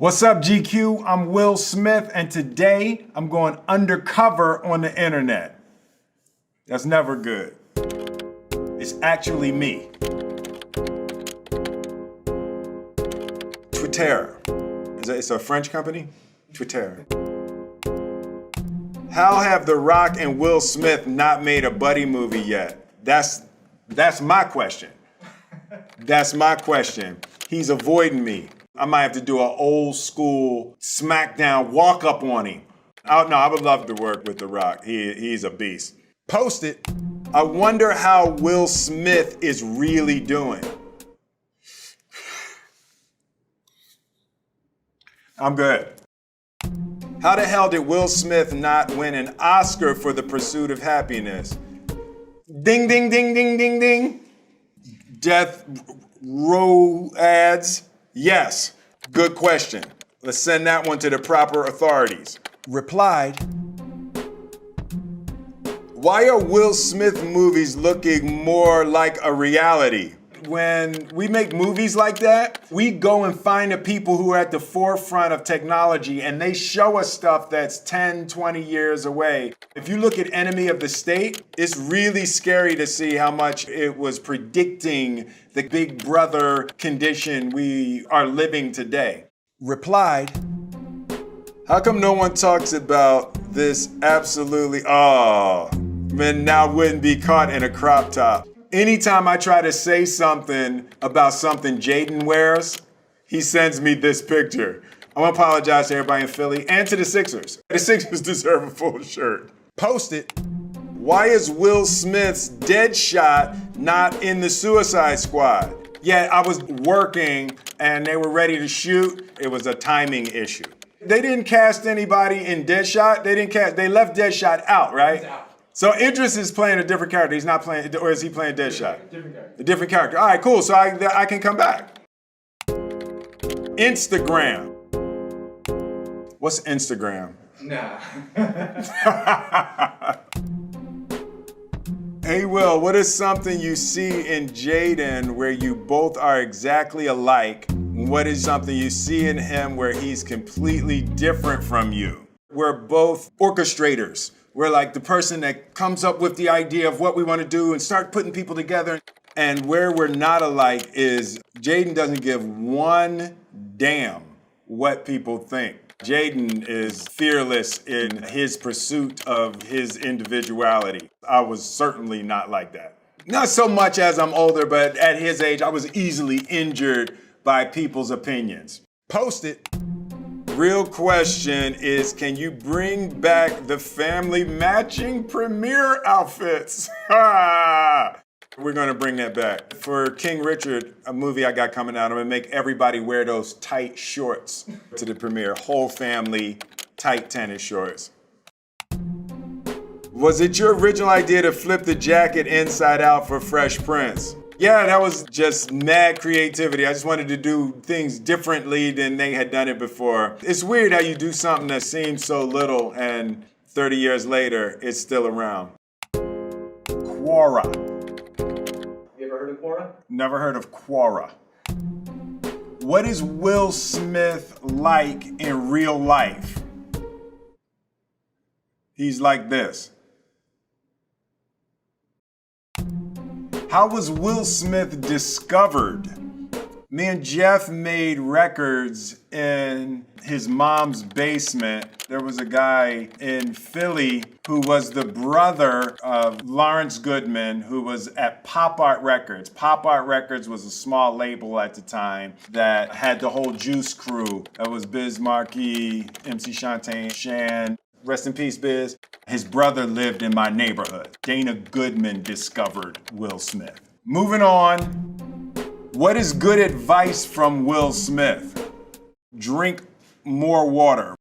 What's up, GQ? I'm Will Smith, and today I'm going undercover on the internet. That's never good. It's actually me. Twitter. It's a French company? Twitter. How have The Rock and Will Smith not made a buddy movie yet? That's my question. That's my question. He's avoiding me. I might have to do an old school smackdown walk up on him. No, I would love to work with The Rock. He's a beast. Post it. I wonder how Will Smith is really doing. I'm good. How the hell did Will Smith not win an Oscar for The Pursuit of Happiness? Ding, ding, ding, ding, ding, ding. Death row ads. Yes, good question. Let's send that one to the proper authorities. Replied, why are Will Smith movies looking more like a reality? When we make movies like that, we go and find the people who are at the forefront of technology and they show us stuff that's 10, 20 years away. If you look at Enemy of the State, it's really scary to see how much it was predicting the Big Brother condition we are living today. Replied, how come no one talks about this absolutely, man, now wouldn't be caught in a crop top. Anytime I try to say something about something Jaden wears, he sends me this picture. I want to apologize to everybody in Philly and to the Sixers. The Sixers deserve a full shirt. Post it. Why is Will Smith's Deadshot not in the Suicide Squad? Yeah, I was working and they were ready to shoot. It was a timing issue. They didn't cast anybody in Deadshot. They left Deadshot out, right? He's out. So Idris is playing a different character. He's not playing, or is he playing Deadshot? Different character. A different character. All right, cool. So I can come back. Instagram. What's Instagram? Nah. Hey, Will, what is something you see in Jaden where you both are exactly alike? What is something you see in him where he's completely different from you? We're both orchestrators. We're like the person that comes up with the idea of what we want to do and start putting people together. And where we're not alike is Jaden doesn't give one damn what people think. Jaden is fearless in his pursuit of his individuality. I was certainly not like that. Not so much as I'm older, but at his age, I was easily injured by people's opinions. Post it. Real question is, can you bring back the family matching premiere outfits? We're gonna bring that back. For King Richard, a movie I got coming out, I'm gonna make everybody wear those tight shorts to the premiere. Whole family, tight tennis shorts. Was it your original idea to flip the jacket inside out for Fresh Prince? Yeah, that was just mad creativity. I just wanted to do things differently than they had done it before. It's weird how you do something that seems so little and 30 years later, it's still around. Quora. You ever heard of Quora? Never heard of Quora. What is Will Smith like in real life? He's like this. How was Will Smith discovered? Me and Jeff made records in his mom's basement. There was a guy in Philly who was the brother of Lawrence Goodman, who was at Pop Art Records. Pop Art Records was a small label at the time that had the whole Juice crew. That was Biz Markie, MC Shantae, Shan. Rest in peace, Biz. His brother lived in my neighborhood. Dana Goodman discovered Will Smith. Moving on. What is good advice from Will Smith? Drink more water.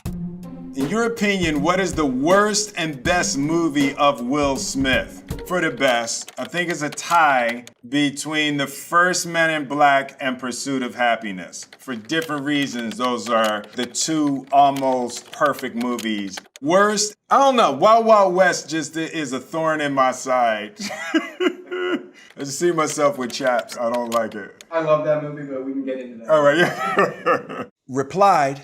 In your opinion, what is the worst and best movie of Will Smith? For the best, I think it's a tie between The First Men in Black and Pursuit of Happiness. For different reasons, those are the two almost perfect movies. Worst, I don't know. Wild Wild West just is a thorn in my side. I just see myself with chaps. I don't like it. I love that movie, but we can get into that. All right, yeah. replied,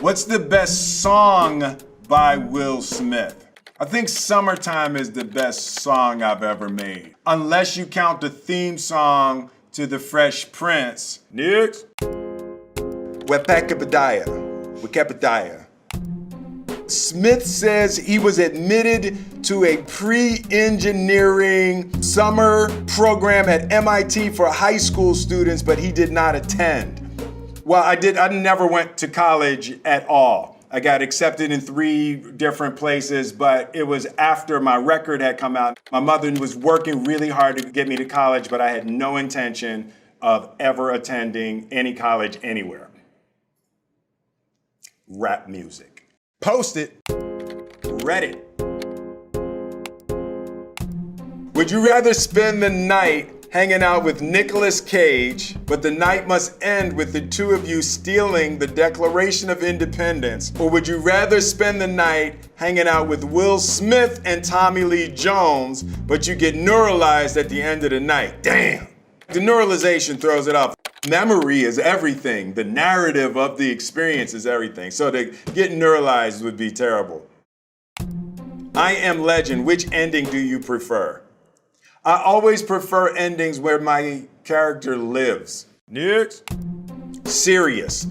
"What's the best song by Will Smith?" I think Summertime is the best song I've ever made. Unless you count the theme song to The Fresh Prince. Next. Wikipedia. Smith says he was admitted to a pre-engineering summer program at MIT for high school students, but he did not attend. Well, I never went to college at all. I got accepted in 3 different places, but it was after my record had come out. My mother was working really hard to get me to college, but I had no intention of ever attending any college anywhere. Rap music. Post it. Reddit. Would you rather spend the night hanging out with Nicolas Cage, but the night must end with the two of you stealing the Declaration of Independence? Or would you rather spend the night hanging out with Will Smith and Tommy Lee Jones, but you get neuralized at the end of the night? Damn! The neuralization throws it off. Memory is everything. The narrative of the experience is everything. So to get neuralized would be terrible. I Am Legend, which ending do you prefer? I always prefer endings where my character lives. Next. Serious.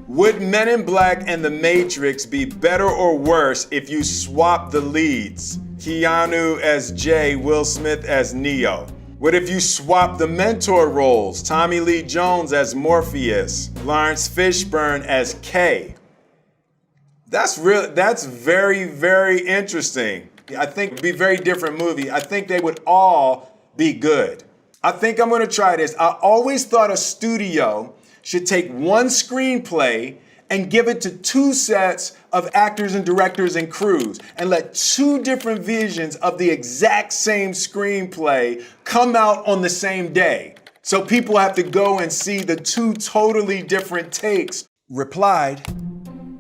Would Men in Black and The Matrix be better or worse if you swap the leads? Keanu as Jay, Will Smith as Neo. What if you swap the mentor roles? Tommy Lee Jones as Morpheus, Lawrence Fishburne as K. That's very, very interesting. I think it'd be a very different movie. I think they would all be good. I think I'm gonna try this. I always thought a studio should take one screenplay and give it to 2 sets of actors and directors and crews and let 2 different visions of the exact same screenplay come out on the same day. So people have to go and see the 2 totally different takes. Replied,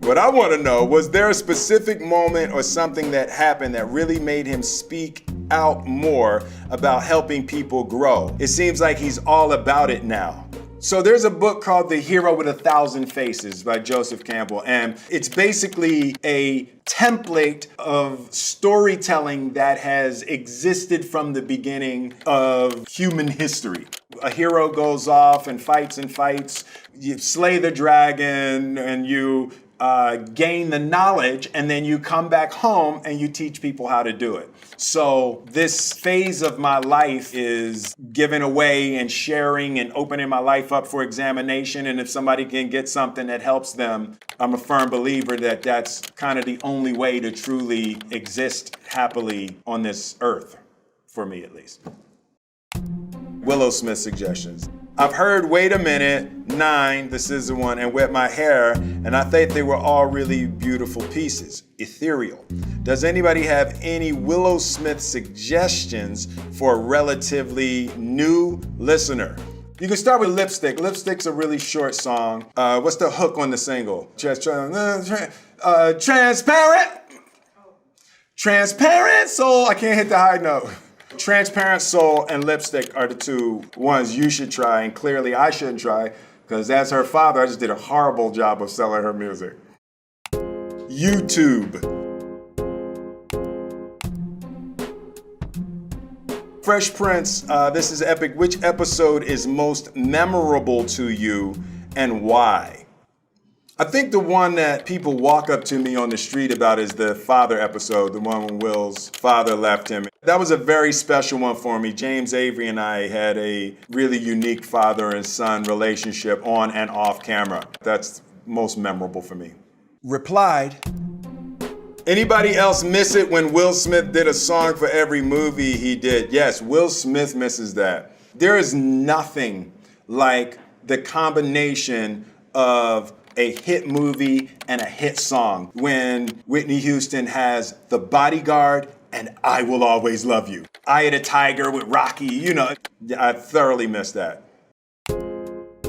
what I want to know, was there a specific moment or something that happened that really made him speak out more about helping people grow? It seems like he's all about it now. So there's a book called The Hero with 1,000 Faces by Joseph Campbell, and it's basically a template of storytelling that has existed from the beginning of human history. A hero goes off and fights, you slay the dragon, and you gain the knowledge, and then you come back home and you teach people how to do it. So this phase of my life is giving away and sharing and opening my life up for examination. And if somebody can get something that helps them, I'm a firm believer that that's kind of the only way to truly exist happily on this earth, for me at least. Willow Smith suggestions. I've heard Wait a Minute, 9, this is the one, and Wet My Hair, and I think they were all really beautiful pieces. Ethereal. Does anybody have any Willow Smith suggestions for a relatively new listener? You can start with Lipstick. Lipstick's a really short song. What's the hook on the single? Transparent! Transparent soul. I can't hit the high note. Transparent Soul and Lipstick are the 2 ones you should try, and clearly I shouldn't try, because as her father, I just did a horrible job of selling her music. YouTube. Fresh Prince, this is epic. Which episode is most memorable to you and why? I think the one that people walk up to me on the street about is the father episode, the one when Will's father left him. That was a very special one for me. James Avery and I had a really unique father and son relationship on and off camera. That's most memorable for me. Replied, anybody else miss it when Will Smith did a song for every movie he did? Yes, Will Smith misses that. There is nothing like the combination of a hit movie and a hit song when Whitney Houston has The Bodyguard and I Will Always Love You. Eye of the Tiger with Rocky, you know, I thoroughly miss that.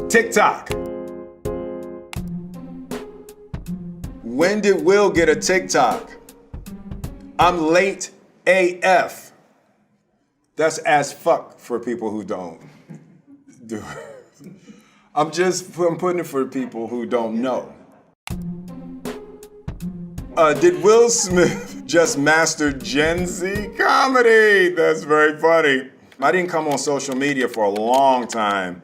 TikTok. When did Will get a TikTok? I'm late AF. That's as fuck for people who don't do it. I'm putting it for people who don't know. Did Will Smith just master Gen Z comedy? That's very funny. I didn't come on social media for a long time.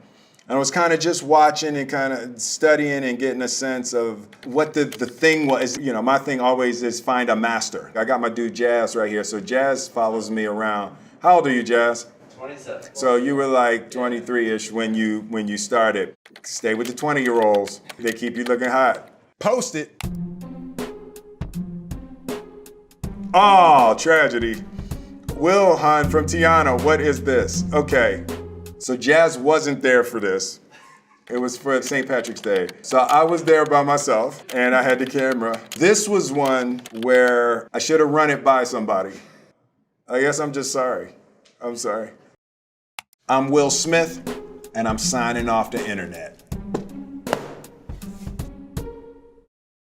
And I was kind of just watching and kind of studying and getting a sense of what the thing was. You know, my thing always is find a master. I got my dude Jazz right here. So Jazz follows me around. How old are you, Jazz? 27. So you were like 23-ish when you started. Stay with the 20-year-olds. They keep you looking hot. Post it. Oh, tragedy. Will Hunt from Tiana, what is this? Okay, so Jazz wasn't there for this. It was for St. Patrick's Day. So I was there by myself and I had the camera. This was one where I should have run it by somebody. I guess I'm just sorry. I'm sorry. I'm Will Smith and I'm signing off the internet.